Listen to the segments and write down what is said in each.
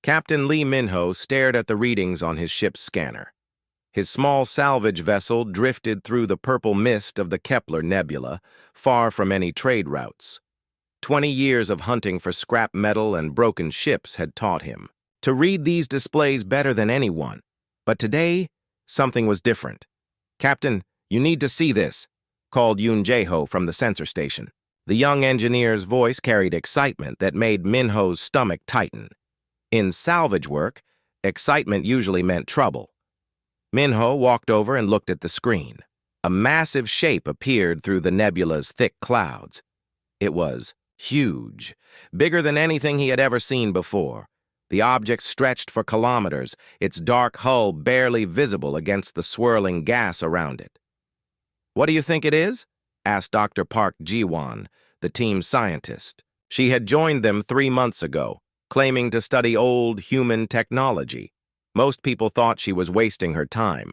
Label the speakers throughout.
Speaker 1: Captain Lee Minho stared at the readings on his ship's scanner. His small salvage vessel drifted through the purple mist of the Kepler Nebula, far from any trade routes. 20 years of hunting for scrap metal and broken ships had taught him to read these displays better than anyone. But today, something was different. "Captain, you need to see this," called Yoon Jae-ho from the sensor station. The young engineer's voice carried excitement that made Minho's stomach tighten. In salvage work, excitement usually meant trouble. Minho walked over and looked at the screen. A massive shape appeared through the nebula's thick clouds. It was huge, bigger than anything he had ever seen before. The object stretched for kilometers, its dark hull barely visible against the swirling gas around it. "What do you think it is?" asked Dr. Park Ji-won, the team's scientist. She had joined them 3 months ago, claiming to study old human technology. Most people thought she was wasting her time.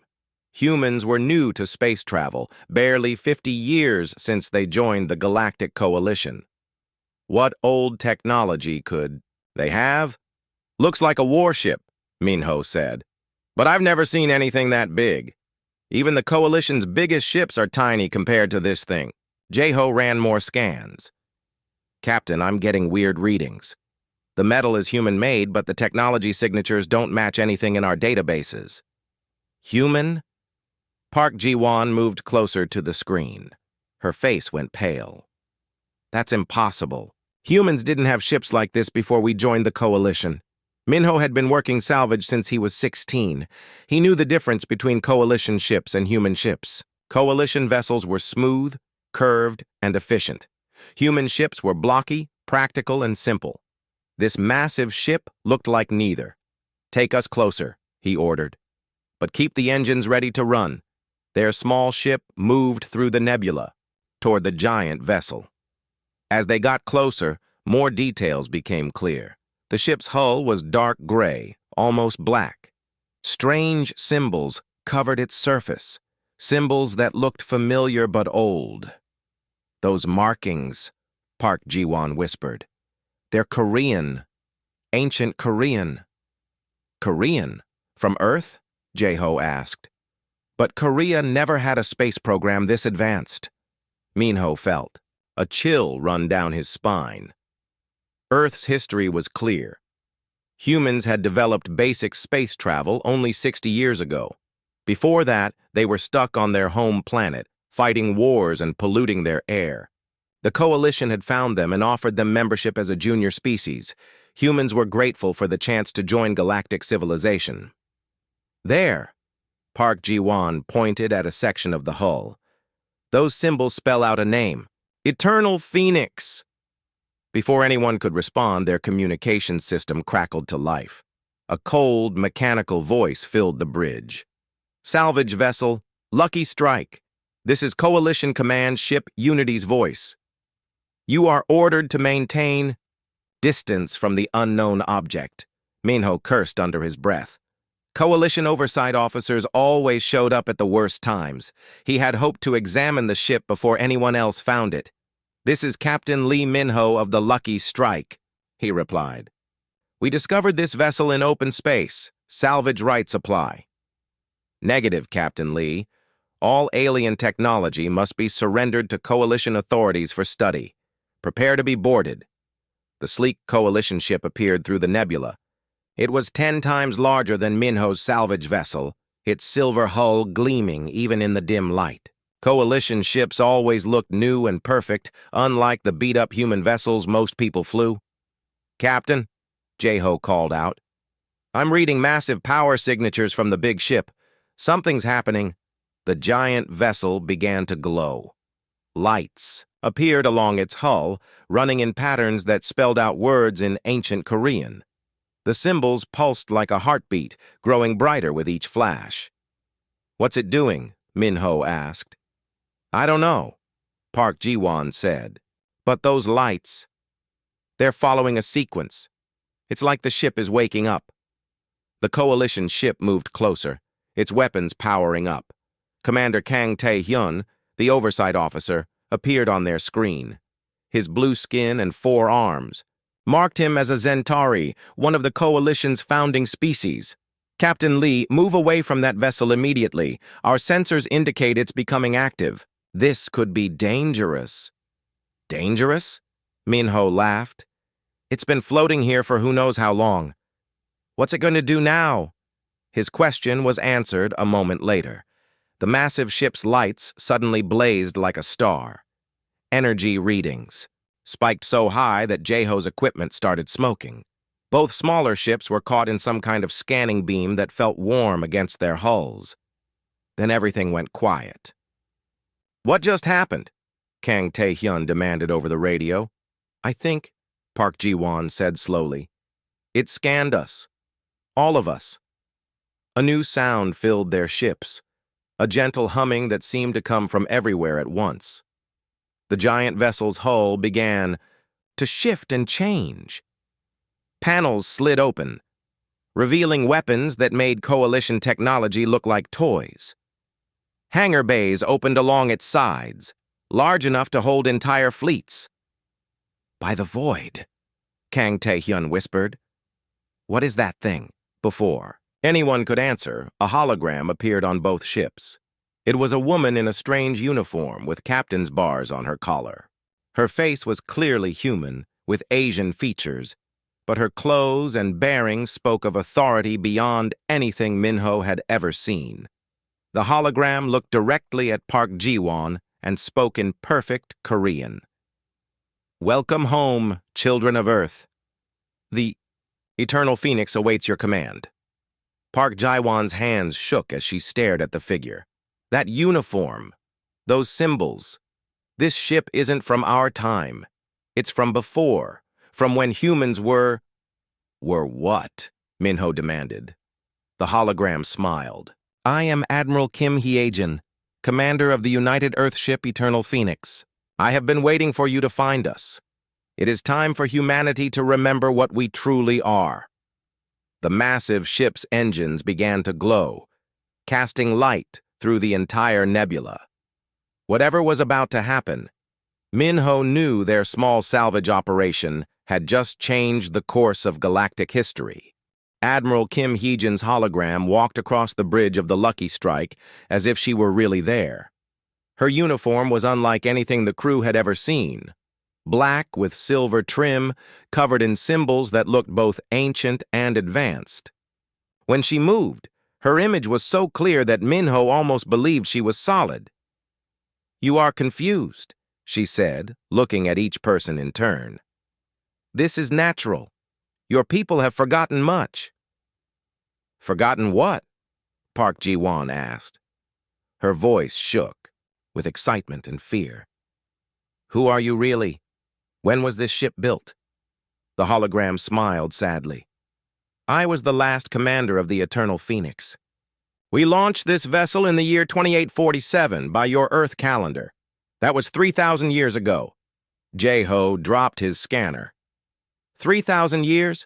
Speaker 1: Humans were new to space travel, barely 50 years since they joined the Galactic Coalition. What old technology could they have? "Looks like a warship," Minho said. "But I've never seen anything that big. Even the Coalition's biggest ships are tiny compared to this thing." Jae-ho ran more scans. "Captain, I'm getting weird readings. The metal is human-made, but the technology signatures don't match anything in our databases." "Human?" Park Ji-won moved closer to the screen. Her face went pale. "That's impossible. Humans didn't have ships like this before we joined the Coalition." Minho had been working salvage since he was 16. He knew the difference between Coalition ships and human ships. Coalition vessels were smooth, curved, and efficient. Human ships were blocky, practical, and simple. This massive ship looked like neither. "Take us closer," he ordered. "But keep the engines ready to run." Their small ship moved through the nebula, toward the giant vessel. As they got closer, more details became clear. The ship's hull was dark gray, almost black. Strange symbols covered its surface, symbols that looked familiar but old. "Those markings," Park Ji-won whispered. "They're Korean, ancient Korean." "Korean? From Earth?" Jae-ho asked. "But Korea never had a space program this advanced." Minho felt a chill run down his spine. Earth's history was clear. Humans had developed basic space travel only 60 years ago. Before that, they were stuck on their home planet, fighting wars and polluting their air. The Coalition had found them and offered them membership as a junior species. Humans were grateful for the chance to join galactic civilization. "There," Park Ji-won pointed at a section of the hull. "Those symbols spell out a name. Eternal Phoenix." Before anyone could respond, their communication system crackled to life. A cold, mechanical voice filled the bridge. "Salvage vessel, Lucky Strike. This is Coalition Command Ship Unity's voice. You are ordered to maintain distance from the unknown object." Minho cursed under his breath. Coalition oversight officers always showed up at the worst times. He had hoped to examine the ship before anyone else found it. "This is Captain Lee Minho of the Lucky Strike," he replied. "We discovered this vessel in open space. Salvage rights apply." "Negative, Captain Lee. All alien technology must be surrendered to Coalition authorities for study. Prepare to be boarded." The sleek Coalition ship appeared through the nebula. It was 10 times larger than Minho's salvage vessel, its silver hull gleaming even in the dim light. Coalition ships always looked new and perfect, unlike the beat-up human vessels most people flew. "Captain," Jae-ho called out, "I'm reading massive power signatures from the big ship. Something's happening." The giant vessel began to glow. Lights appeared along its hull, running in patterns that spelled out words in ancient Korean. The symbols pulsed like a heartbeat, growing brighter with each flash. "What's it doing?" Minho asked. "I don't know," Park Ji-won said. "But those lights, they're following a sequence. It's like the ship is waking up." The Coalition ship moved closer, its weapons powering up. Commander Kang Tae-hyun, the oversight officer, appeared on their screen. His blue skin and 4 arms, marked him as a Zentari, one of the Coalition's founding species. Captain Lee, move away from that vessel immediately. Our sensors indicate it's becoming active. This could be dangerous. Dangerous? Minho laughed. It's been floating here for who knows how long. What's it going to do now? His question was answered a moment later. The massive ship's lights suddenly blazed like a star. Energy readings spiked so high that Jeho's equipment started smoking. Both smaller ships were caught in some kind of scanning beam that felt warm against their hulls. Then everything went quiet. What just happened? Kang Tae-hyun demanded over the radio. I think, Park Ji-won said slowly, it scanned us. All of us. A new sound filled their ships, a gentle humming that seemed to come from everywhere at once. The giant vessel's hull began to shift and change. Panels slid open, revealing weapons that made Coalition technology look like toys. Hangar bays opened along its sides, large enough to hold entire fleets. By the void, Kang Tae-hyun whispered. What is that thing? Before anyone could answer, a hologram appeared on both ships. It was a woman in a strange uniform with captain's bars on her collar. Her face was clearly human, with Asian features, but her clothes and bearing spoke of authority beyond anything Minho had ever seen. The hologram looked directly at Park Ji-won and spoke in perfect Korean. Welcome home, children of Earth. The Eternal Phoenix awaits your command. Park Ji-won's hands shook as she stared at the figure. That uniform, those symbols. This ship isn't from our time. It's from before, from when humans were... Were what? Minho demanded. The hologram smiled. I am Admiral Kim Hye-jin, commander of the United Earthship Eternal Phoenix. I have been waiting for you to find us. It is time for humanity to remember what we truly are. The massive ship's engines began to glow, casting light through the entire nebula. Whatever was about to happen, Minho knew their small salvage operation had just changed the course of galactic history. Admiral Kim Hye-jin's hologram walked across the bridge of the Lucky Strike as if she were really there. Her uniform was unlike anything the crew had ever seen. Black with silver trim, covered in symbols that looked both ancient and advanced. When she moved, her image was so clear that Minho almost believed she was solid. You are confused, she said, looking at each person in turn. This is natural. Your people have forgotten much. Forgotten what? Park Ji-won asked. Her voice shook with excitement and fear. Who are you really? When was this ship built? The hologram smiled sadly. I was the last commander of the Eternal Phoenix. We launched this vessel in the year 2847 by your Earth calendar. That was 3,000 years ago. Jeho dropped his scanner. 3,000 years?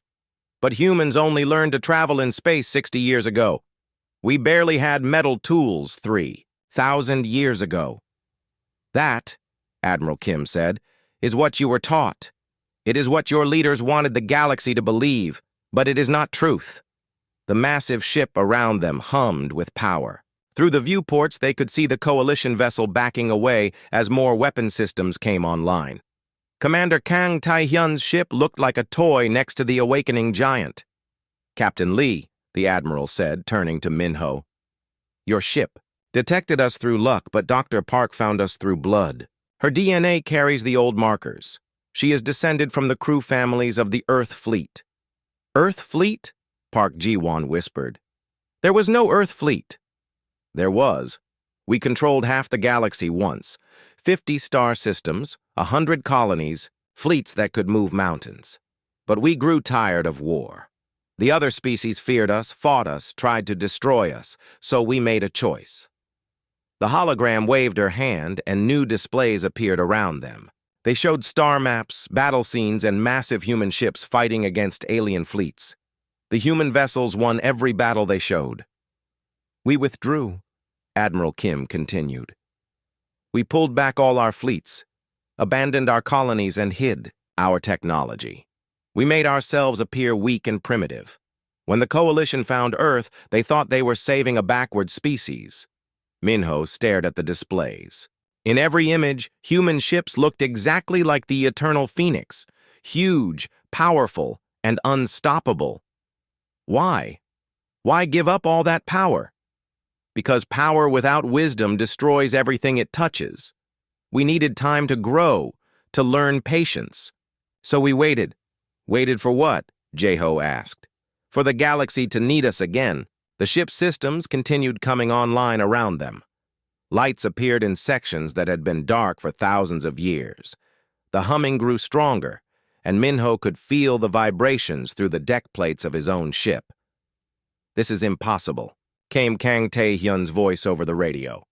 Speaker 1: But humans only learned to travel in space 60 years ago. We barely had metal tools 3,000 years ago. That, Admiral Kim said, is what you were taught. It is what your leaders wanted the galaxy to believe, but it is not truth. The massive ship around them hummed with power. Through the viewports, they could see the Coalition vessel backing away as more weapon systems came online. Commander Kang Tae-hyun's ship looked like a toy next to the awakening giant. Captain Lee, the Admiral said, turning to Minho. Your ship detected us through luck, but Dr. Park found us through blood. Her DNA carries the old markers. She is descended from the crew families of the Earth Fleet. Earth Fleet? Park Ji-won whispered. There was no Earth Fleet. There was. We controlled half the galaxy once. 50 star systems, 100 colonies, fleets that could move mountains. But we grew tired of war. The other species feared us, fought us, tried to destroy us, so we made a choice. The hologram waved her hand, and new displays appeared around them. They showed star maps, battle scenes, and massive human ships fighting against alien fleets. The human vessels won every battle they showed. We withdrew, Admiral Kim continued. We pulled back all our fleets, abandoned our colonies, and hid our technology. We made ourselves appear weak and primitive. When the Coalition found Earth, they thought they were saving a backward species. Minho stared at the displays. In every image, human ships looked exactly like the Eternal Phoenix, huge, powerful, and unstoppable. Why? Why give up all that power? Because power without wisdom destroys everything it touches. We needed time to grow, to learn patience. So we waited. Waited for what? Jeho asked. For the galaxy to need us again. The ship's systems continued coming online around them. Lights appeared in sections that had been dark for thousands of years. The humming grew stronger, and Minho could feel the vibrations through the deck plates of his own ship. "This is impossible," came Kang Tae-hyun's voice over the radio.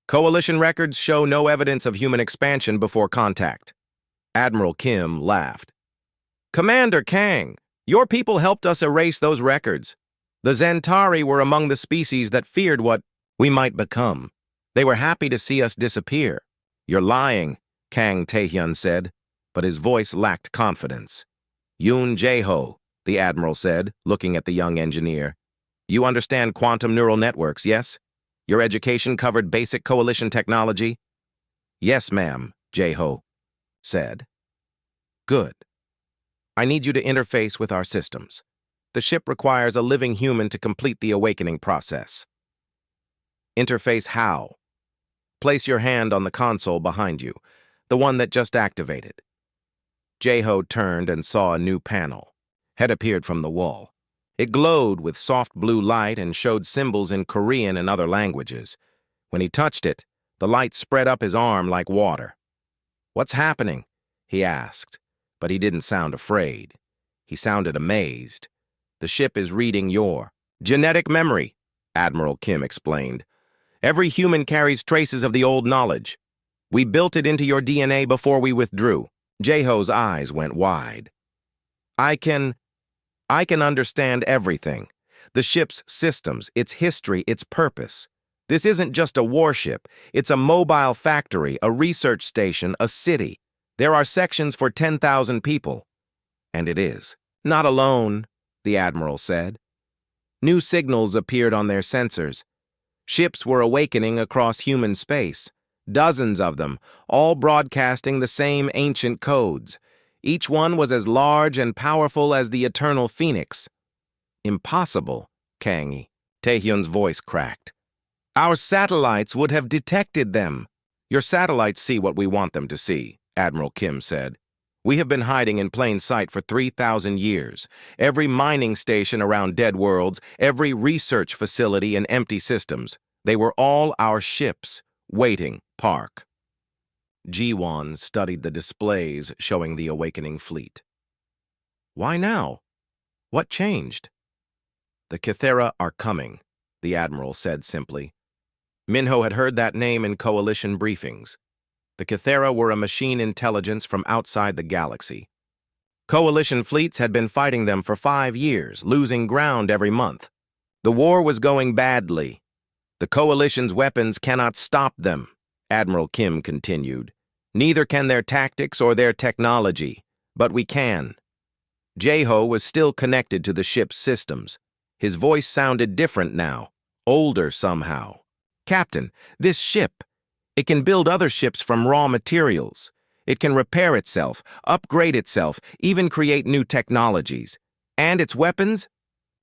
Speaker 1: "Coalition records show no evidence of human expansion before contact." Admiral Kim laughed. "Commander Kang, your people helped us erase those records. The Zentari were among the species that feared what we might become. They were happy to see us disappear." "You're lying," Kang Tae-hyun said, but his voice lacked confidence. "Yoon Jae-ho," the Admiral said, looking at the young engineer. "You understand quantum neural networks, yes? Your education covered basic Coalition technology?" "Yes, ma'am," Jae-ho said. "Good. I need you to interface with our systems. The ship requires a living human to complete the awakening process." "Interface how?" "Place your hand on the console behind you, the one that just activated." Jae-ho turned and saw a new panel. Had appeared from the wall. It glowed with soft blue light and showed symbols in Korean and other languages. When he touched it, the light spread up his arm like water. "What's happening?" he asked, but he didn't sound afraid. He sounded amazed. "The ship is reading your genetic memory," Admiral Kim explained. "Every human carries traces of the old knowledge. We built it into your DNA before we withdrew." Jae-ho's eyes went wide. I can understand everything. The ship's systems, its history, its purpose. This isn't just a warship. It's a mobile factory, a research station, a city. There are sections for 10,000 people." "And it is." "Not alone," the Admiral said. New signals appeared on their sensors. Ships were awakening across human space. Dozens of them, all broadcasting the same ancient codes. Each one was as large and powerful as the Eternal Phoenix. "Impossible," Kang Tae-hyun's voice cracked. "Our satellites would have detected them." "Your satellites see what we want them to see," Admiral Kim said. "We have been hiding in plain sight for 3,000 years. Every mining station around dead worlds, every research facility and empty systems, they were all our ships, waiting, park." Ji-won studied the displays showing the awakening fleet. "Why now? What changed?" "The Kythera are coming," the Admiral said simply. Minho had heard that name in Coalition briefings. The Kythera were a machine intelligence from outside the galaxy. Coalition fleets had been fighting them for 5 years, losing ground every month. The war was going badly. "The Coalition's weapons cannot stop them," Admiral Kim continued. "Neither can their tactics or their technology, but we can." Jae-ho was still connected to the ship's systems. His voice sounded different now, older somehow. "Captain, this ship, it can build other ships from raw materials. It can repair itself, upgrade itself, even create new technologies. And its weapons?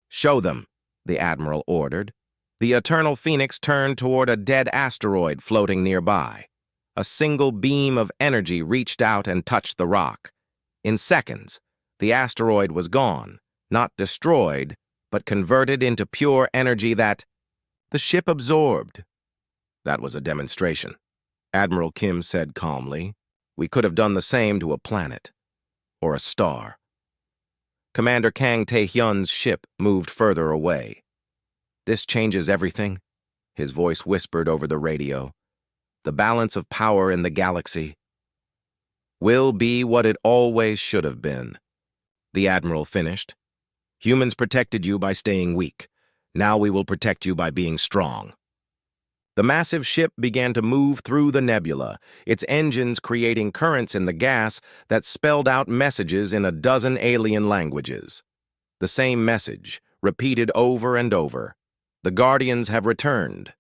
Speaker 1: Show them," the Admiral ordered. The Eternal Phoenix turned toward a dead asteroid floating nearby. A single beam of energy reached out and touched the rock. In seconds, the asteroid was gone, not destroyed, but converted into pure energy that the ship absorbed. "That was a demonstration," Admiral Kim said calmly. "We could have done the same to a planet, or a star." Commander Kang Tae-hyun's ship moved further away. "This changes everything," his voice whispered over the radio. "The balance of power in the galaxy will be what it always should have been." The Admiral finished. "Humans protected you by staying weak. Now we will protect you by being strong." The massive ship began to move through the nebula, its engines creating currents in the gas that spelled out messages in a dozen alien languages. The same message, repeated over and over. The Guardians have returned.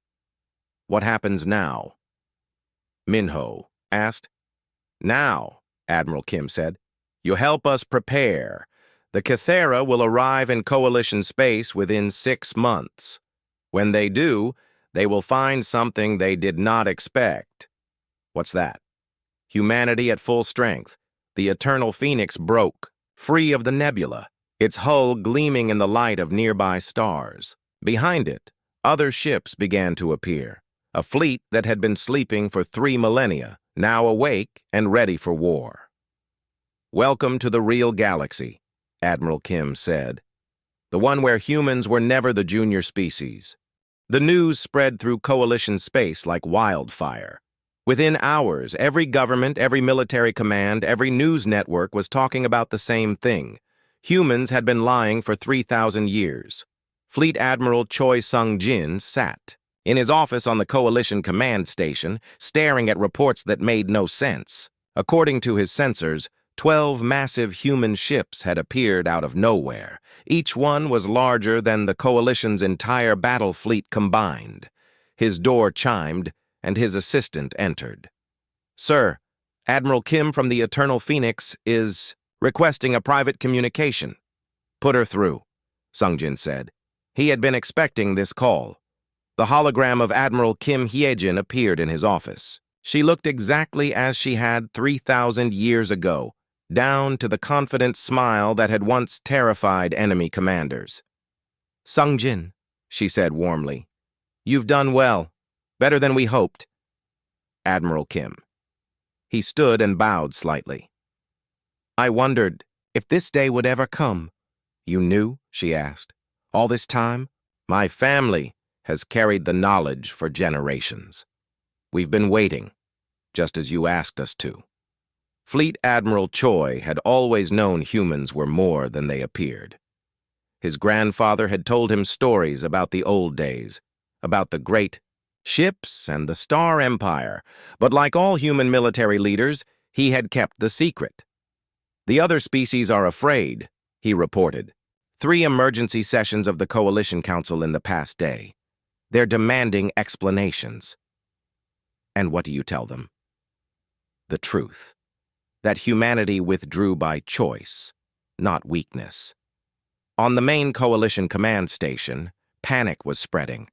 Speaker 1: What happens now? Minho asked. Now, Admiral Kim said, you help us prepare. The Kythera will arrive in Coalition space within 6 months. When they do, they will find something they did not expect. What's that? Humanity at full strength. The Eternal Phoenix broke, free of the nebula, its hull gleaming in the light of nearby stars. Behind it, other ships began to appear. A fleet that had been sleeping for 3 millennia, now awake and ready for war. Welcome to the real galaxy, Admiral Kim said. The one where humans were never the junior species. The news spread through Coalition space like wildfire. Within hours, every government, every military command, every news network was talking about the same thing. Humans had been lying for 3,000 years. Fleet Admiral Choi Sung-jin sat in his office on the Coalition command station, staring at reports that made no sense. According to his sensors, 12 massive human ships had appeared out of nowhere. Each one was larger than the Coalition's entire battle fleet combined. His door chimed, and his assistant entered. Sir, Admiral Kim from the Eternal Phoenix is requesting a private communication. Put her through, Sung-jin said. He had been expecting this call. The hologram of Admiral Kim Hyejin appeared in his office. She looked exactly as she had 3,000 years ago, down to the confident smile that had once terrified enemy commanders. Sung-jin, she said warmly, you've done well, better than we hoped. Admiral Kim. He stood and bowed slightly. I wondered if this day would ever come. You knew? She asked. All this time? My family has carried the knowledge for generations. We've been waiting, just as you asked us to. Fleet Admiral Choi had always known humans were more than they appeared. His grandfather had told him stories about the old days, about the great ships and the Star Empire, but like all human military leaders, he had kept the secret. The other species are afraid, he reported. 3 emergency sessions of the Coalition Council in the past day. They're demanding explanations. And what do you tell them? The truth. That humanity withdrew by choice, not weakness. On the main Coalition command station, panic was spreading.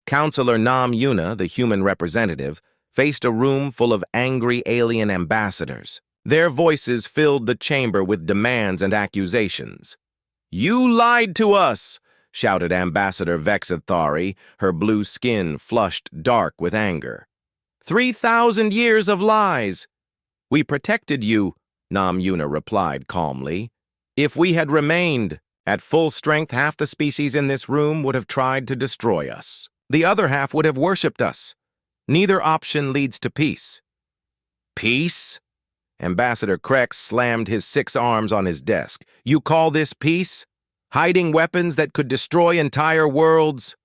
Speaker 1: Counselor Nam Yuna, the human representative, faced a room full of angry alien ambassadors. Their voices filled the chamber with demands and accusations. You lied to us, shouted Ambassador Vexithari, her blue skin flushed dark with anger. 3,000 years of lies. We protected you, Nam Yuna replied calmly. If we had remained at full strength, half the species in this room would have tried to destroy us. The other half would have worshipped us. Neither option leads to peace. Peace? Ambassador Krex slammed his 6 arms on his desk. You call this peace? Hiding weapons that could destroy entire worlds?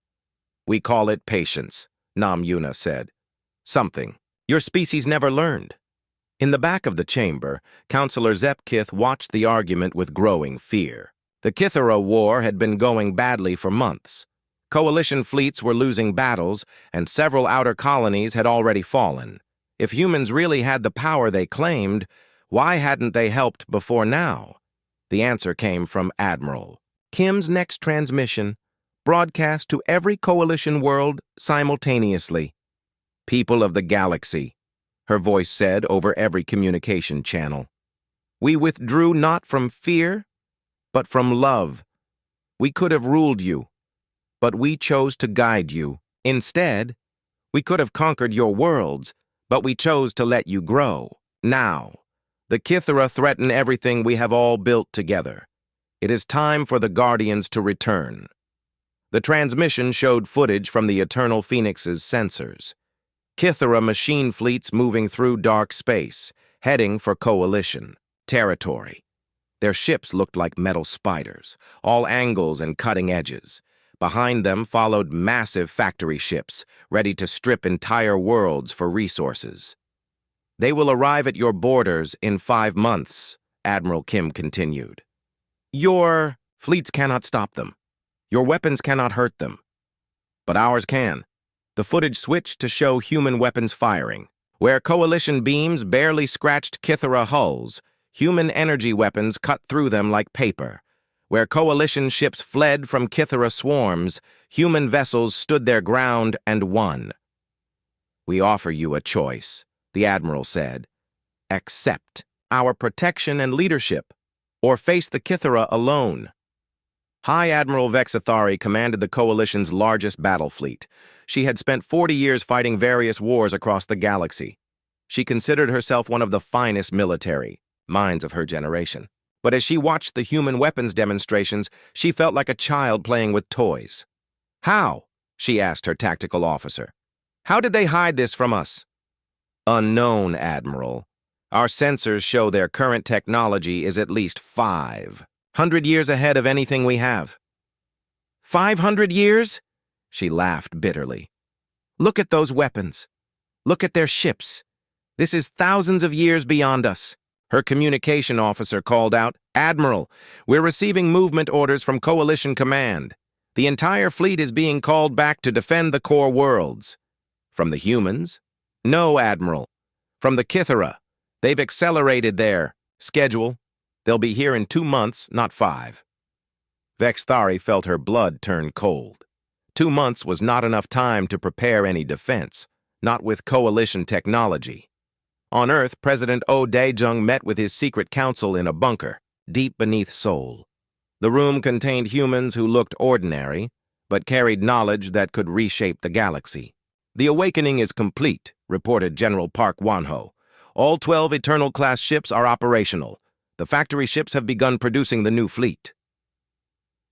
Speaker 1: We call it patience, Nam Yuna said. Something your species never learned. In the back of the chamber, Counselor Zepkith watched the argument with growing fear. The Kythera War had been going badly for months. Coalition fleets were losing battles, and several outer colonies had already fallen. If humans really had the power they claimed, why hadn't they helped before now? The answer came from Admiral Kim's next transmission, broadcast to every Coalition world simultaneously. People of the galaxy, her voice said over every communication channel. We withdrew not from fear, but from love. We could have ruled you, but we chose to guide you. Instead, we could have conquered your worlds, but we chose to let you grow. Now, the Kythera threaten everything we have all built together. It is time for the Guardians to return. The transmission showed footage from the Eternal Phoenix's sensors. Kythera machine fleets moving through dark space, heading for Coalition territory. Their ships looked like metal spiders, all angles and cutting edges. Behind them followed massive factory ships, ready to strip entire worlds for resources. "They will arrive at your borders in 5 months," Admiral Kim continued. "Your fleets cannot stop them. Your weapons cannot hurt them. But ours can." The footage switched to show human weapons firing. Where coalition beams barely scratched Kythera hulls, human energy weapons cut through them like paper. Where coalition ships fled from Kythera swarms, human vessels stood their ground and won. "We offer you a choice," the Admiral said. "Accept our protection and leadership, or face the Kythera alone." High Admiral Vexathari commanded the Coalition's largest battle fleet. She had spent 40 years fighting various wars across the galaxy. She considered herself one of the finest military minds of her generation. But as she watched the human weapons demonstrations, she felt like a child playing with toys. "How?" she asked her tactical officer. "How did they hide this from us?" "Unknown, Admiral. Our sensors show their current technology is at least 500 years ahead of anything we have." 500 years? She laughed bitterly. "Look at those weapons. Look at their ships. This is thousands of years beyond us." Her communication officer called out, "Admiral, we're receiving movement orders from Coalition Command. The entire fleet is being called back to defend the core worlds." "From the humans?" "No, Admiral. From the Kythera. They've accelerated their schedule. They'll be here in 2 months, not 5. Vexthari felt her blood turn cold. 2 months was not enough time to prepare any defense, not with Coalition technology. On Earth, President O. Daejung met with his secret council in a bunker, deep beneath Seoul. The room contained humans who looked ordinary, but carried knowledge that could reshape the galaxy. "The awakening is complete," reported General Park Wonho. "All 12 Eternal-class ships are operational. The factory ships have begun producing the new fleet."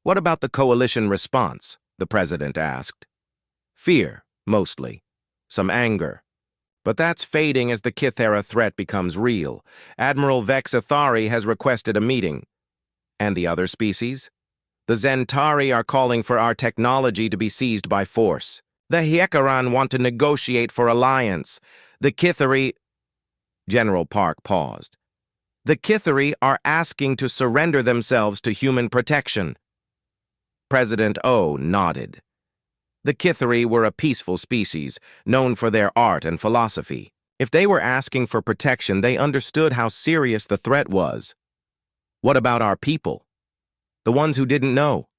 Speaker 1: "What about the Coalition response?" the President asked. "Fear, mostly. Some anger. But that's fading as the Kythera threat becomes real. Admiral Vexathari has requested a meeting." "And the other species?" "The Zentari are calling for our technology to be seized by force. The Hiekaran want to negotiate for alliance. The Kytheri—" General Park paused. "The Kytheri are asking to surrender themselves to human protection." President O nodded. The Kytheri were a peaceful species, known for their art and philosophy. If they were asking for protection, they understood how serious the threat was. "What about our people? The ones who didn't know?"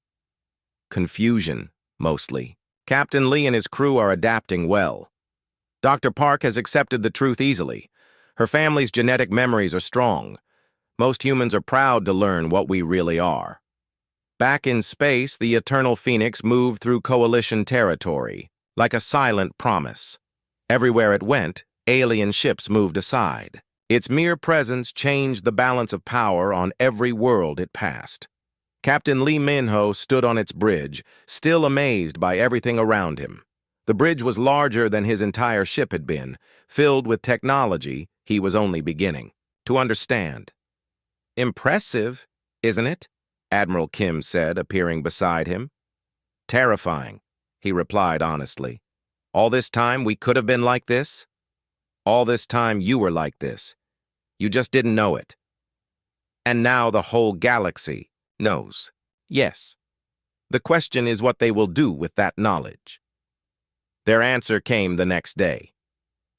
Speaker 1: "Confusion, mostly. Captain Lee and his crew are adapting well. Dr. Park has accepted the truth easily. Her family's genetic memories are strong. Most humans are proud to learn what we really are." Back in space, the Eternal Phoenix moved through Coalition territory, like a silent promise. Everywhere it went, alien ships moved aside. Its mere presence changed the balance of power on every world it passed. Captain Lee Minho stood on its bridge, still amazed by everything around him. The bridge was larger than his entire ship had been, filled with technology he was only beginning to understand. "Impressive, isn't it?" Admiral Kim said, appearing beside him. "Terrifying," he replied honestly. "All this time we could have been like this? All this time you were like this. You just didn't know it. And now the whole galaxy knows. Yes. The question is what they will do with that knowledge." Their answer came the next day.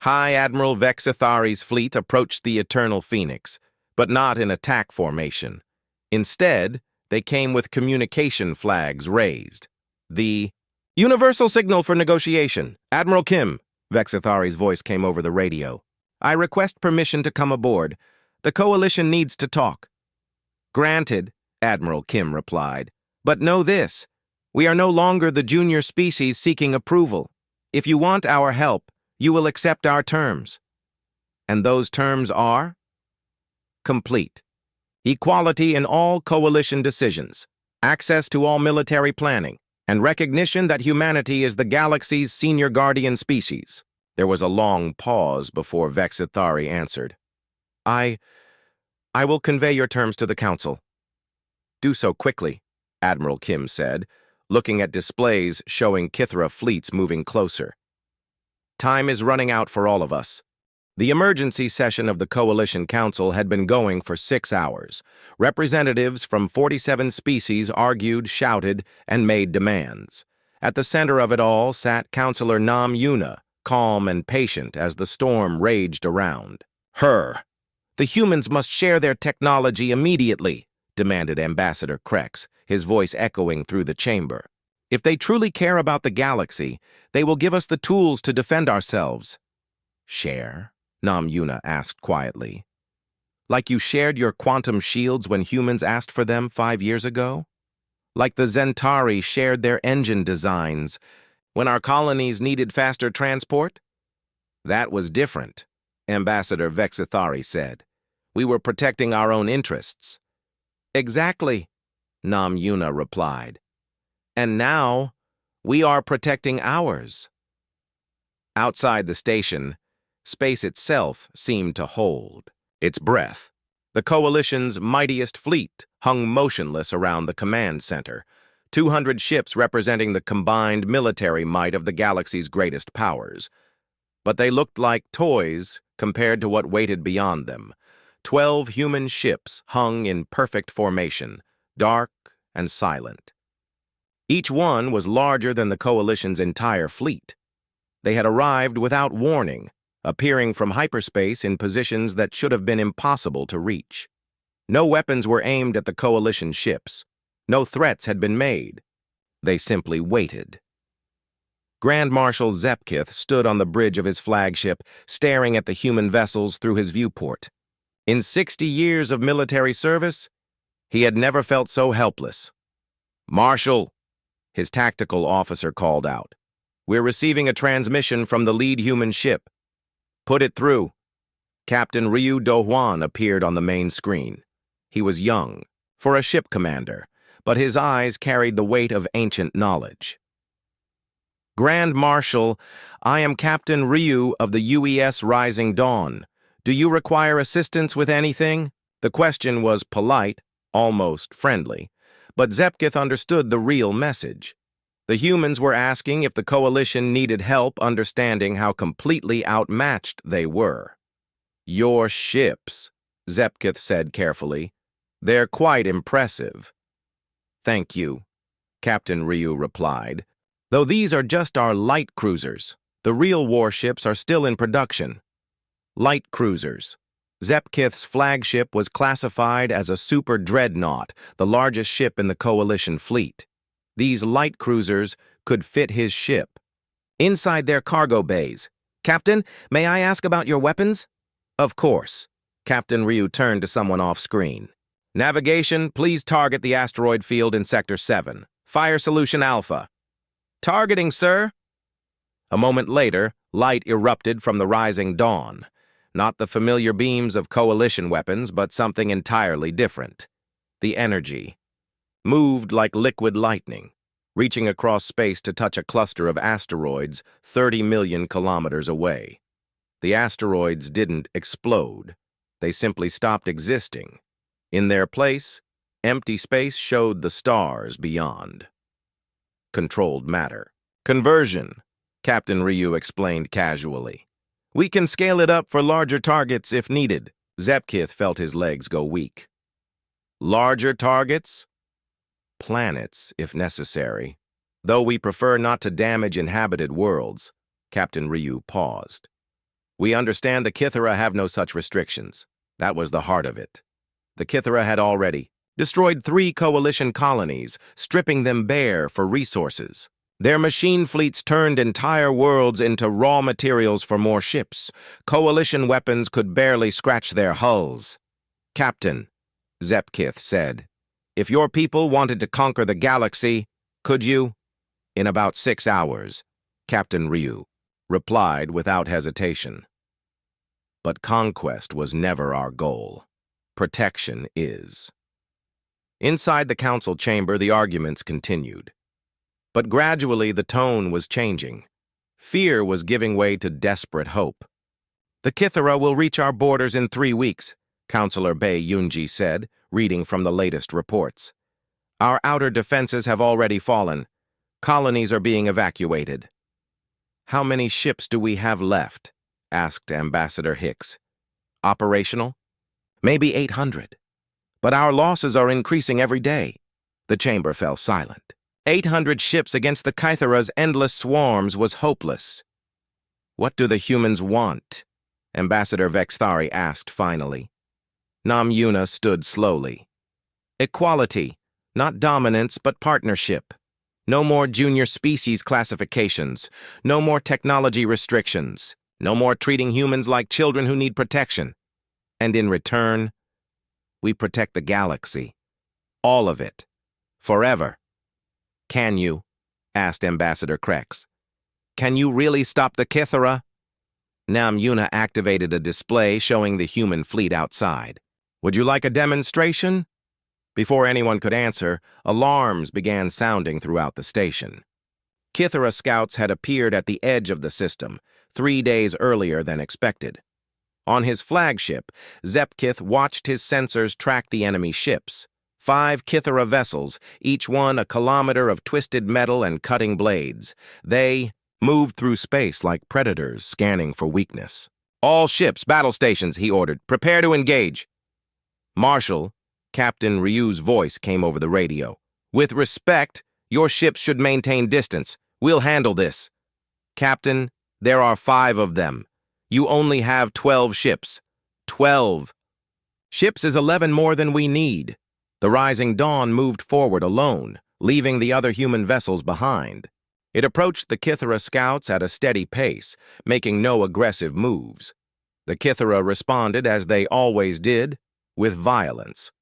Speaker 1: High Admiral Vexathari's fleet approached the Eternal Phoenix, but not in attack formation. Instead, they came with communication flags raised. The "Universal signal for negotiation. Admiral Kim," Vexathari's voice came over the radio. "I request permission to come aboard. The Coalition needs to talk." "Granted," Admiral Kim replied. "But know this. We are no longer the junior species seeking approval. If you want our help, you will accept our terms." "And those terms are?" "Complete. Equality in all Coalition decisions, access to all military planning, and recognition that humanity is the galaxy's senior guardian species." There was a long pause before Vexathari answered. I will convey your terms to the Council." "Do so quickly," Admiral Kim said. looking at displays showing Kithra fleets moving closer. Time is running out for all of us. The emergency session of the Coalition Council had been going for 6 hours. Representatives from 47 species argued, shouted, and made demands. At the center of it all sat Councillor Nam Yuna, calm and patient as the storm raged around. "Her! The humans must share their technology immediately," demanded Ambassador Krex, his voice echoing through the chamber. "If they truly care about the galaxy, they will give us the tools to defend ourselves." "Share?" Nam Yuna asked quietly. "Like you shared your quantum shields when humans asked for them 5 years ago? Like the Zentari shared their engine designs when our colonies needed faster transport?" "That was different," Ambassador Vexithari said. "We were protecting our own interests." "Exactly," Nam Yuna replied. "And now, we are protecting ours." Outside the station, space itself seemed to hold its breath. The Coalition's mightiest fleet hung motionless around the command center, 200 ships representing the combined military might of the galaxy's greatest powers. But they looked like toys compared to what waited beyond them. 12 human ships hung in perfect formation, dark and silent. Each one was larger than the Coalition's entire fleet. They had arrived without warning, appearing from hyperspace in positions that should have been impossible to reach. No weapons were aimed at the Coalition ships. No threats had been made. They simply waited. Grand Marshal Zepkith stood on the bridge of his flagship, staring at the human vessels through his viewport. In 60 years of military service, he had never felt so helpless. "Marshal," his tactical officer called out, "we're receiving a transmission from the lead human ship." "Put it through." Captain Ryu Dohwan appeared on the main screen. He was young, for a ship commander, but his eyes carried the weight of ancient knowledge. "Grand Marshal, I am Captain Ryu of the UES Rising Dawn. Do you require assistance with anything?" The question was polite, almost friendly, but Zepkith understood the real message. The humans were asking if the Coalition needed help understanding how completely outmatched they were. "Your ships," Zepkith said carefully. "They're quite impressive." "Thank you," Captain Ryu replied. "Though these are just our light cruisers. The real warships are still in production." Light cruisers. Zepkith's flagship was classified as a super dreadnought, the largest ship in the Coalition fleet. These light cruisers could fit his ship. Inside their cargo bays. "Captain, may I ask about your weapons?" "Of course." Captain Ryu turned to someone off-screen. "Navigation, please target the asteroid field in Sector 7. Fire Solution Alpha." "Targeting, sir." A moment later, light erupted from the Rising Dawn. Not the familiar beams of Coalition weapons, but something entirely different. The energy moved like liquid lightning, reaching across space to touch a cluster of asteroids 30 million kilometers away. The asteroids didn't explode. They simply stopped existing. In their place, empty space showed the stars beyond. Controlled matter. "Conversion," Captain Ryu explained casually. "We can scale it up for larger targets if needed." Zepkith felt his legs go weak. "Larger targets?" "Planets, if necessary. Though we prefer not to damage inhabited worlds." Captain Ryu paused. "We understand the Kithara have no such restrictions." That was the heart of it. The Kithara had already destroyed 3 Coalition colonies, stripping them bare for resources. Their machine fleets turned entire worlds into raw materials for more ships. Coalition weapons could barely scratch their hulls. "Captain," Zepkith said, "if your people wanted to conquer the galaxy, could you?" "In about 6 hours," Captain Ryu replied without hesitation. "But conquest was never our goal. Protection is." Inside the council chamber, the arguments continued. But gradually the tone was changing. Fear was giving way to desperate hope. "The Kithara will reach our borders in 3 weeks, Councillor Bei Yunji said, reading from the latest reports. "Our outer defenses have already fallen. Colonies are being evacuated. How many ships do we have left? Asked Ambassador Hicks. Operational? Maybe 800. But our losses are increasing every day. The chamber fell silent. 800 ships against the Kythera's endless swarms was hopeless. What do the humans want? Ambassador Vexthari asked finally. Namyuna stood slowly. Equality, not dominance but partnership. No more junior species classifications. No more technology restrictions. No more treating humans like children who need protection. And in return, we protect the galaxy. All of it. Forever. Can you? Asked Ambassador Krex. Can you really stop the Kythera? Namyuna activated a display showing the human fleet outside. Would you like a demonstration? Before anyone could answer, alarms began sounding throughout the station. Kythera scouts had appeared at the edge of the system, 3 days earlier than expected. On his flagship, Zepkith watched his sensors track the enemy ships. 5 Kythera vessels, each one a kilometer of twisted metal and cutting blades. They moved through space like predators, scanning for weakness. All ships, battle stations, he ordered. Prepare to engage. Marshal, Captain Ryu's voice came over the radio. With respect, your ships should maintain distance. We'll handle this. Captain, there are 5 of them. You only have 12 ships. 12. Ships is 11 more than we need. The Rising Dawn moved forward alone, leaving the other human vessels behind. It approached the Kythera scouts at a steady pace, making no aggressive moves. The Kythera responded as they always did, with violence.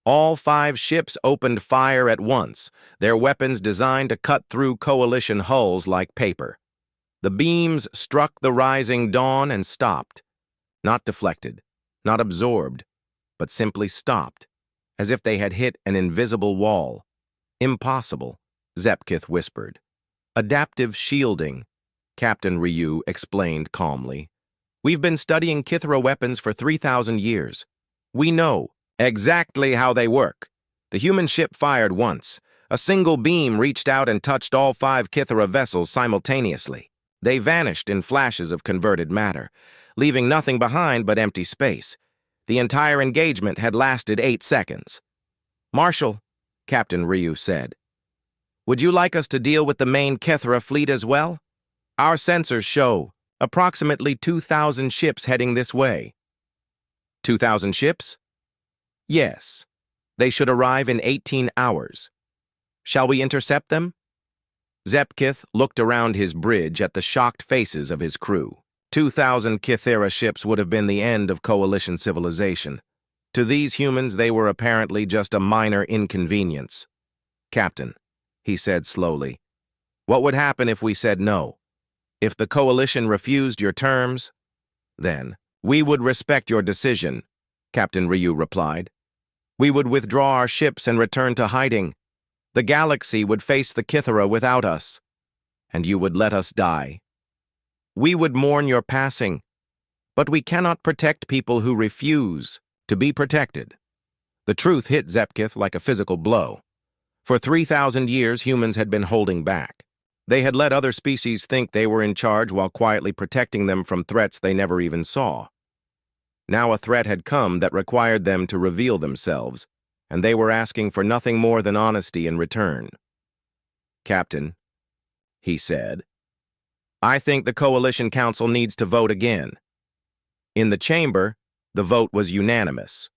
Speaker 1: All 5 ships opened fire at once, their weapons designed to cut through coalition hulls like paper. The beams struck the Rising Dawn and stopped. Not deflected, not absorbed, but simply stopped, as if they had hit an invisible wall. Impossible, Zepkith whispered. Adaptive shielding, Captain Ryu explained calmly. We've been studying Kythera weapons for 3,000 years. We know exactly how they work. The human ship fired once. A single beam reached out and touched all 5 Kythera vessels simultaneously. They vanished in flashes of converted matter, leaving nothing behind but empty space. The entire engagement had lasted 8 seconds. Marshal, Captain Ryu said, would you like us to deal with the main Kythera fleet as well? Our sensors show approximately 2,000 ships heading this way. 2,000 ships? Yes. They should arrive in 18 hours. Shall we intercept them? Zepkith looked around his bridge at the shocked faces of his crew. 2,000 Kythera ships would have been the end of coalition civilization. To these humans, they were apparently just a minor inconvenience. Captain, he said slowly, what would happen if we said no? If the coalition refused your terms? Then, we would respect your decision, Captain Ryu replied. We would withdraw our ships and return to hiding. The galaxy would face the Kythera without us, and you would let us die. We would mourn your passing, but we cannot protect people who refuse to be protected. The truth hit Zepkith like a physical blow. For 3,000 years, humans had been holding back. They had let other species think they were in charge while quietly protecting them from threats they never even saw. Now a threat had come that required them to reveal themselves, and they were asking for nothing more than honesty in return. Captain, he said, I think the Coalition Council needs to vote again. In the chamber, the vote was unanimous.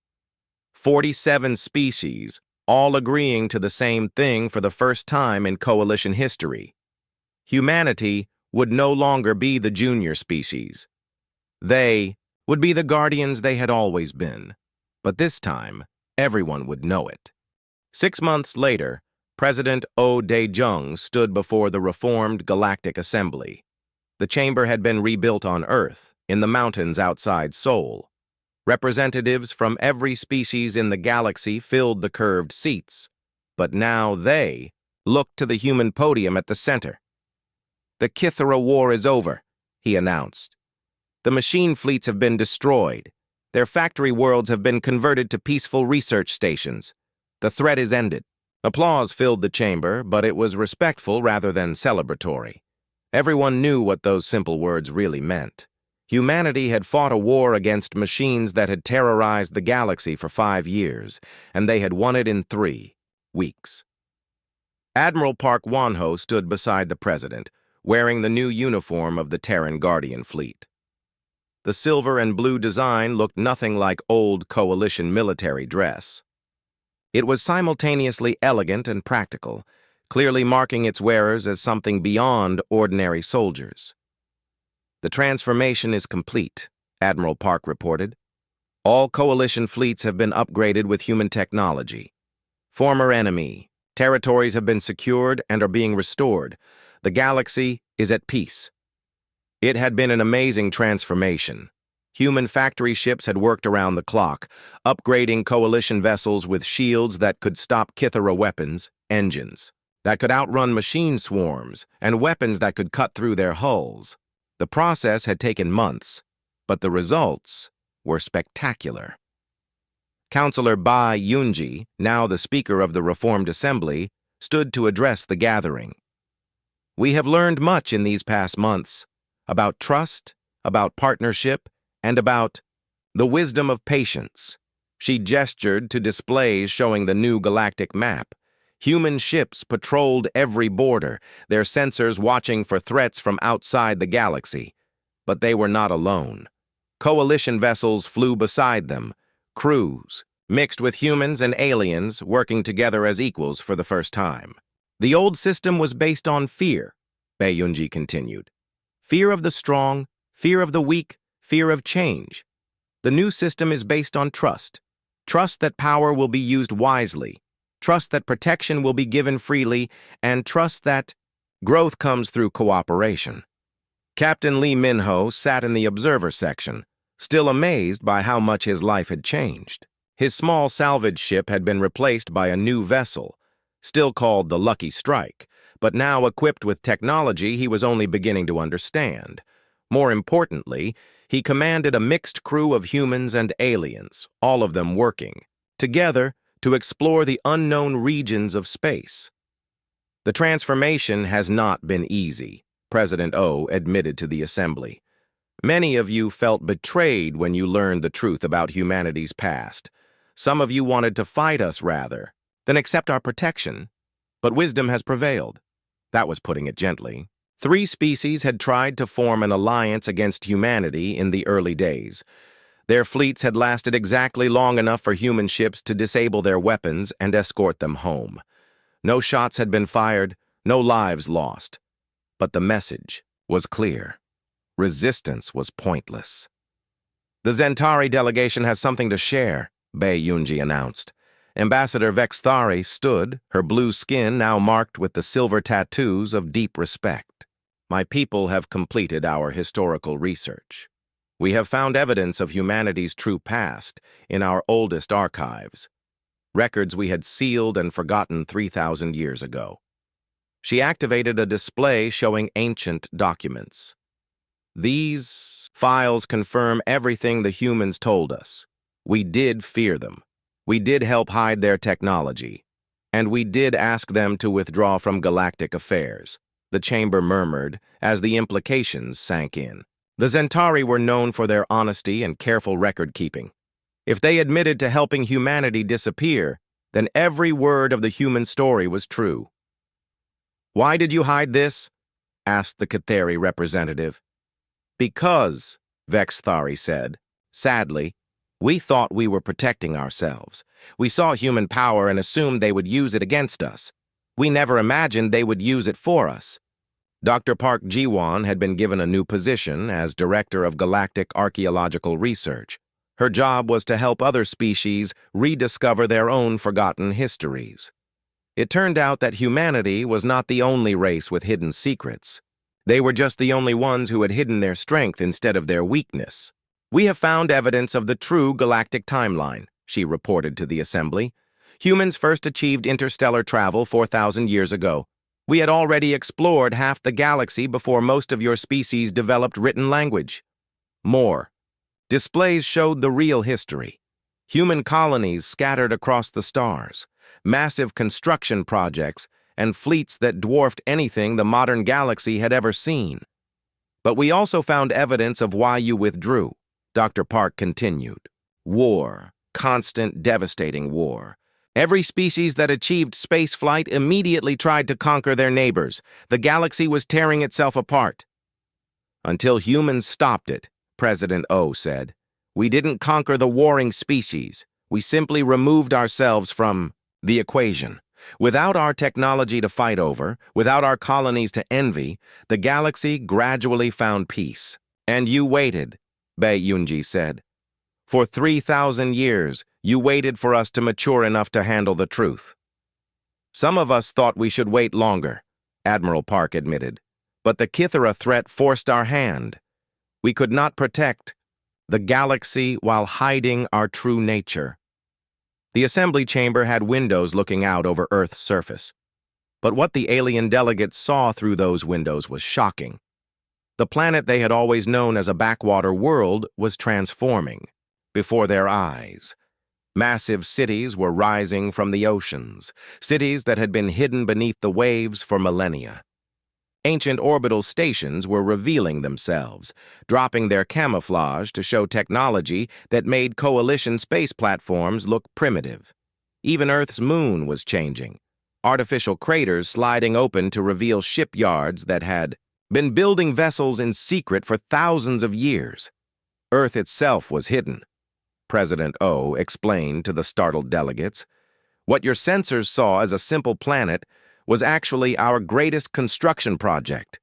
Speaker 1: 47 species, all agreeing to the same thing for the first time in Coalition history. Humanity would no longer be the junior species. They would be the guardians they had always been, but this time, everyone would know it. 6 months later, President O. Dae-jung stood before the reformed Galactic Assembly. The chamber had been rebuilt on Earth, in the mountains outside Seoul. Representatives from every species in the galaxy filled the curved seats, but now they looked to the human podium at the center. The Kythera War is over, he announced. The machine fleets have been destroyed. Their factory worlds have been converted to peaceful research stations. The threat is ended. Applause filled the chamber, but it was respectful rather than celebratory. Everyone knew what those simple words really meant. Humanity had fought a war against machines that had terrorized the galaxy for 5 years, and they had won it in 3 weeks. Admiral Park Wanho stood beside the president, wearing the new uniform of the Terran Guardian fleet. The silver and blue design looked nothing like old coalition military dress. It was simultaneously elegant and practical, clearly marking its wearers as something beyond ordinary soldiers. "The transformation is complete," Admiral Park reported. "All coalition fleets have been upgraded with human technology. Former enemy territories have been secured and are being restored. The galaxy is at peace." It had been an amazing transformation. Human factory ships had worked around the clock, upgrading coalition vessels with shields that could stop Kithara weapons, engines that could outrun machine swarms, and weapons that could cut through their hulls. The process had taken months, but the results were spectacular. Councillor Bai Yunji, now the Speaker of the Reformed Assembly, stood to address the gathering. "We have learned much in these past months about trust, about partnership, and about the wisdom of patience." She gestured to displays showing the new galactic map. Human ships patrolled every border, their sensors watching for threats from outside the galaxy. But they were not alone. Coalition vessels flew beside them, crews, mixed with humans and aliens working together as equals for the first time. "The old system was based on fear," Baiyunji continued. "Fear of the strong, fear of the weak, fear of change. The new system is based on trust. Trust that power will be used wisely. Trust that protection will be given freely, and trust that growth comes through cooperation." Captain Lee Minho sat in the observer section, still amazed by how much his life had changed. His small salvage ship had been replaced by a new vessel, still called the Lucky Strike, but now equipped with technology he was only beginning to understand. More importantly, he commanded a mixed crew of humans and aliens, all of them working together to explore the unknown regions of space. "The transformation has not been easy," President O admitted to the assembly. "Many of you felt betrayed when you learned the truth about humanity's past. Some of you wanted to fight us rather than accept our protection, but wisdom has prevailed." That was putting it gently. 3 species had tried to form an alliance against humanity in the early days. Their fleets had lasted exactly long enough for human ships to disable their weapons and escort them home. No shots had been fired, no lives lost. But the message was clear. Resistance was pointless. "The Zentari delegation has something to share," Baiyunji announced. Ambassador Vexthari stood, her blue skin now marked with the silver tattoos of deep respect. "My people have completed our historical research. We have found evidence of humanity's true past in our oldest archives, records we had sealed and forgotten 3,000 years ago." She activated a display showing ancient documents. "These files confirm everything the humans told us. We did fear them. We did help hide their technology. And we did ask them to withdraw from galactic affairs," the chamber murmured as the implications sank in. The Zentari were known for their honesty and careful record-keeping. If they admitted to helping humanity disappear, then every word of the human story was true. "Why did you hide this?" asked the Cathari representative. "Because," Vexthari said, "sadly, we thought we were protecting ourselves. We saw human power and assumed they would use it against us. We never imagined they would use it for us." Dr. Park Jiwon had been given a new position as Director of Galactic Archaeological Research. Her job was to help other species rediscover their own forgotten histories. It turned out that humanity was not the only race with hidden secrets. They were just the only ones who had hidden their strength instead of their weakness. "We have found evidence of the true galactic timeline," she reported to the assembly. "Humans first achieved interstellar travel 4,000 years ago. We had already explored half the galaxy before most of your species developed written language. More. Displays showed the real history. Human colonies scattered across the stars, massive construction projects, and fleets that dwarfed anything the modern galaxy had ever seen. But we also found evidence of why you withdrew, Dr. Park continued. War, constant, devastating war. Every species that achieved spaceflight immediately tried to conquer their neighbors. The galaxy was tearing itself apart. Until humans stopped it, President O said. We didn't conquer the warring species. We simply removed ourselves from the equation. Without our technology to fight over, without our colonies to envy, the galaxy gradually found peace. And you waited, Bei Yunji said. For 3,000 years, you waited for us to mature enough to handle the truth. Some of us thought we should wait longer, Admiral Park admitted. But the Kithara threat forced our hand. We could not protect the galaxy while hiding our true nature. The assembly chamber had windows looking out over Earth's surface. But what the alien delegates saw through those windows was shocking. The planet they had always known as a backwater world was transforming before their eyes. Massive cities were rising from the oceans, cities that had been hidden beneath the waves for millennia. Ancient orbital stations were revealing themselves, dropping their camouflage to show technology that made coalition space platforms look primitive. Even Earth's moon was changing, artificial craters sliding open to reveal shipyards that had been building vessels in secret for thousands of years. Earth itself was hidden, President O explained to the startled delegates. What your sensors saw as a simple planet was actually our greatest construction project.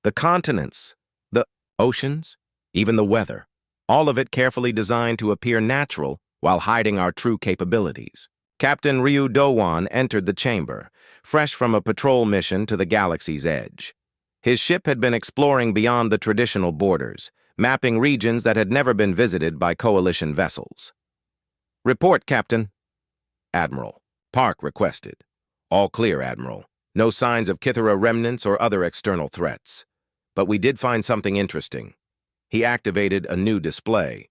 Speaker 1: The continents, the oceans, even the weather, all of it carefully designed to appear natural while hiding our true capabilities. Captain Ryu Dowan entered the chamber, fresh from a patrol mission to the galaxy's edge. His ship had been exploring beyond the traditional borders, mapping regions that had never been visited by coalition vessels. Report, Captain, Admiral Park requested. All clear, Admiral. No signs of Kithara remnants or other external threats. But we did find something interesting. He activated a new display.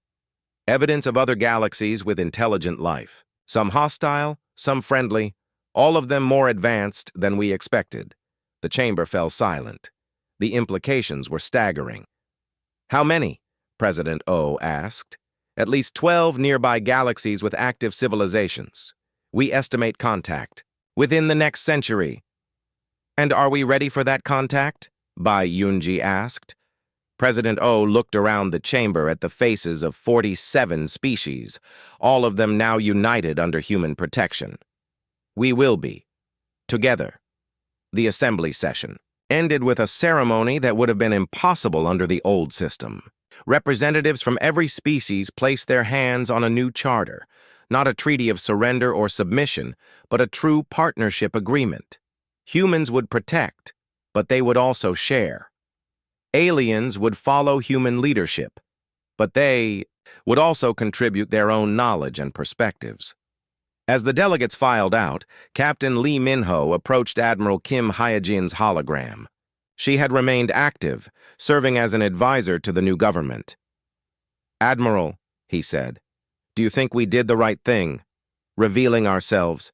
Speaker 1: Evidence of other galaxies with intelligent life. Some hostile, some friendly, all of them more advanced than we expected. The chamber fell silent. The implications were staggering. How many? President O asked. At least 12 nearby galaxies with active civilizations. We estimate contact within the next century. And are we ready for that contact? Bai Yunji asked. President O looked around the chamber at the faces of 47 species, all of them now united under human protection. We will be. Together. The assembly session ended with a ceremony that would have been impossible under the old system. Representatives from every species placed their hands on a new charter, not a treaty of surrender or submission, but a true partnership agreement. Humans would protect, but they would also share. Aliens would follow human leadership, but they would also contribute their own knowledge and perspectives. As the delegates filed out, Captain Lee Minho approached Admiral Kim Hyejin's hologram. She had remained active, serving as an advisor to the new government. Admiral, he said, do you think we did the right thing, revealing ourselves?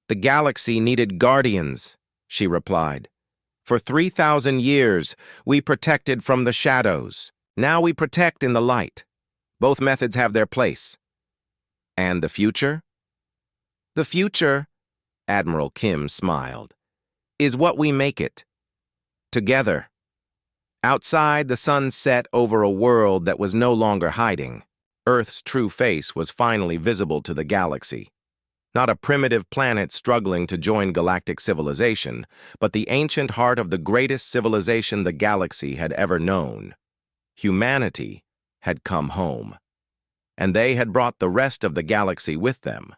Speaker 1: The galaxy needed guardians, she replied. For 3,000 years, we protected from the shadows. Now we protect in the light. Both methods have their place. And the future? The future, Admiral Kim smiled, is what we make it. Together. Outside, the sun set over a world that was no longer hiding. Earth's true face was finally visible to the galaxy. Not a primitive planet struggling to join galactic civilization, but the ancient heart of the greatest civilization the galaxy had ever known. Humanity had come home. And they had brought the rest of the galaxy with them.